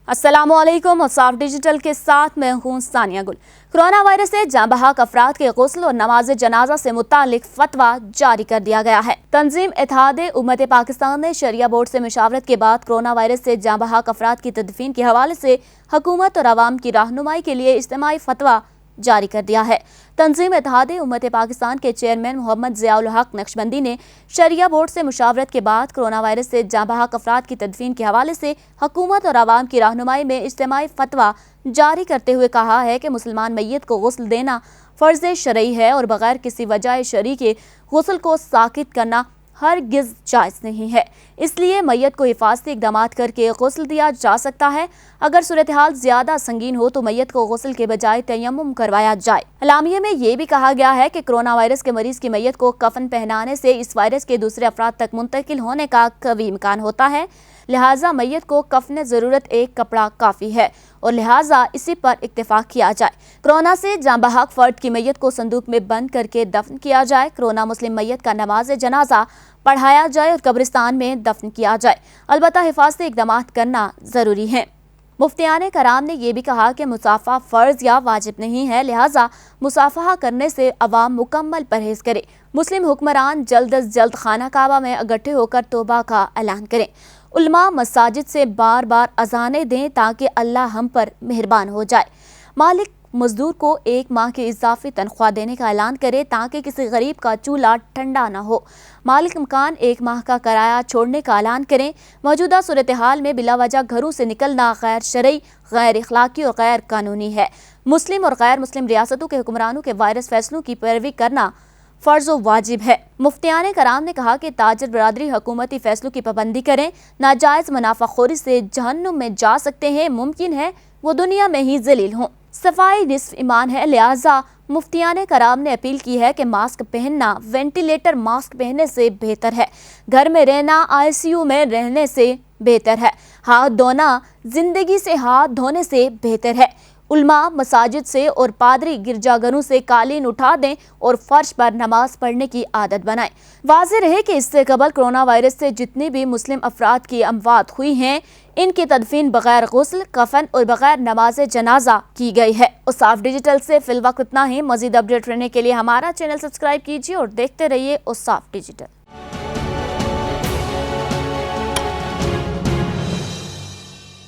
السلام علیکم، اوصاف ڈیجیٹل کے ساتھ میں ہوں ثانیہ گل۔ کرونا وائرس سے جانبحق افراد کے غسل اور نماز جنازہ سے متعلق فتویٰ جاری کر دیا گیا ہے۔ تنظیم اتحاد امت پاکستان نے شریعہ بورڈ سے مشاورت کے بعد کرونا وائرس سے جانبحق افراد کی تدفین کے حوالے سے حکومت اور عوام کی رہنمائی کے لیے اجتماعی فتویٰ جاری کر دیا ہے۔ تنظیم اتحاد امت پاکستان کے چیئرمین محمد ضیاء الحق نقشبندی نے شریعہ بورڈ سے مشاورت کے بعد کرونا وائرس سے جانبحق افراد کی تدفین کے حوالے سے حکومت اور عوام کی رہنمائی میں اجتماعی فتویٰ جاری کرتے ہوئے کہا ہے کہ مسلمان میت کو غسل دینا فرض شرعی ہے اور بغیر کسی وجہ شرعی کے غسل کو ساقط کرنا ہرگز جائز نہیں ہے، اس لیے میت کو حفاظتی اقدامات کر کے غسل دیا جا سکتا ہے۔ اگر صورتحال زیادہ سنگین ہو تو میت کو غسل کے بجائے تیمم کروایا جائے۔ اعلامیے میں یہ بھی کہا گیا ہے کہ کرونا وائرس کے مریض کی میت کو کفن پہنانے سے اس وائرس کے دوسرے افراد تک منتقل ہونے کا قوی امکان ہوتا ہے، لہٰذا میت کو کفن ضرورت ایک کپڑا کافی ہے اور لہٰذا اسی پر اکتفا کیا جائے۔ کرونا سے جانبحق فرد کی میت کو صندوق میں بند کر کے دفن کیا جائے۔ کرونا مسلم میت کا نماز جنازہ پڑھایا جائے اور قبرستان میں دفن کیا جائے، البتہ حفاظتی اقدامات کرنا ضروری ہیں۔ مفتیان کرام نے یہ بھی کہا کہ مصافحہ فرض یا واجب نہیں ہے، لہٰذا مصافحہ کرنے سے عوام مکمل پرہیز کرے۔ مسلم حکمران جلد از جلد خانہ کعبہ میں اکٹھے ہو کر توبہ کا اعلان کریں۔ علماء مساجد سے بار بار اذانیں دیں تاکہ اللہ ہم پر مہربان ہو جائے۔ مالک مزدور کو 1 ماہ کی اضافی تنخواہ دینے کا اعلان کرے تاکہ کسی غریب کا چولہا ٹھنڈا نہ ہو۔ مالک مکان 1 ماہ کا کرایہ چھوڑنے کا اعلان کریں۔ موجودہ صورتحال میں بلا وجہ گھروں سے نکلنا غیر شرعی، غیر اخلاقی اور غیر قانونی ہے۔ مسلم اور غیر مسلم ریاستوں کے حکمرانوں کے وائرس فیصلوں کی پیروی کرنا فرض و واجب ہے۔ مفتیان کرام نے کہا کہ تاجر برادری حکومتی فیصلوں کی پابندی کریں، ناجائز منافع خوری سے جہنم میں جا سکتے ہیں، ممکن ہے وہ دنیا میں ہی ذلیل ہوں۔ صفائی نصف ایمان ہے، لہٰذا مفتیان کرام نے اپیل کی ہے کہ ماسک پہننا وینٹیلیٹر ماسک پہننے سے بہتر ہے، گھر میں رہنا ICU میں رہنے سے بہتر ہے، ہاتھ دھونا زندگی سے ہاتھ دھونے سے بہتر ہے۔ علماء مساجد سے اور پادری گرجا گھروں سے قالین اٹھا دیں اور فرش پر نماز پڑھنے کی عادت بنائیں۔ واضح رہے کہ اس سے قبل کرونا وائرس سے جتنی بھی مسلم افراد کی اموات ہوئی ہیں، ان کی تدفین بغیر غسل، کفن اور بغیر نماز جنازہ کی گئی ہے۔ اوصاف ڈیجیٹل سے فی الوقت اتنا ہی۔ مزید اپڈیٹ رہنے کے لیے ہمارا چینل سبسکرائب کیجیے اور دیکھتے رہیے اوصاف ڈیجیٹل۔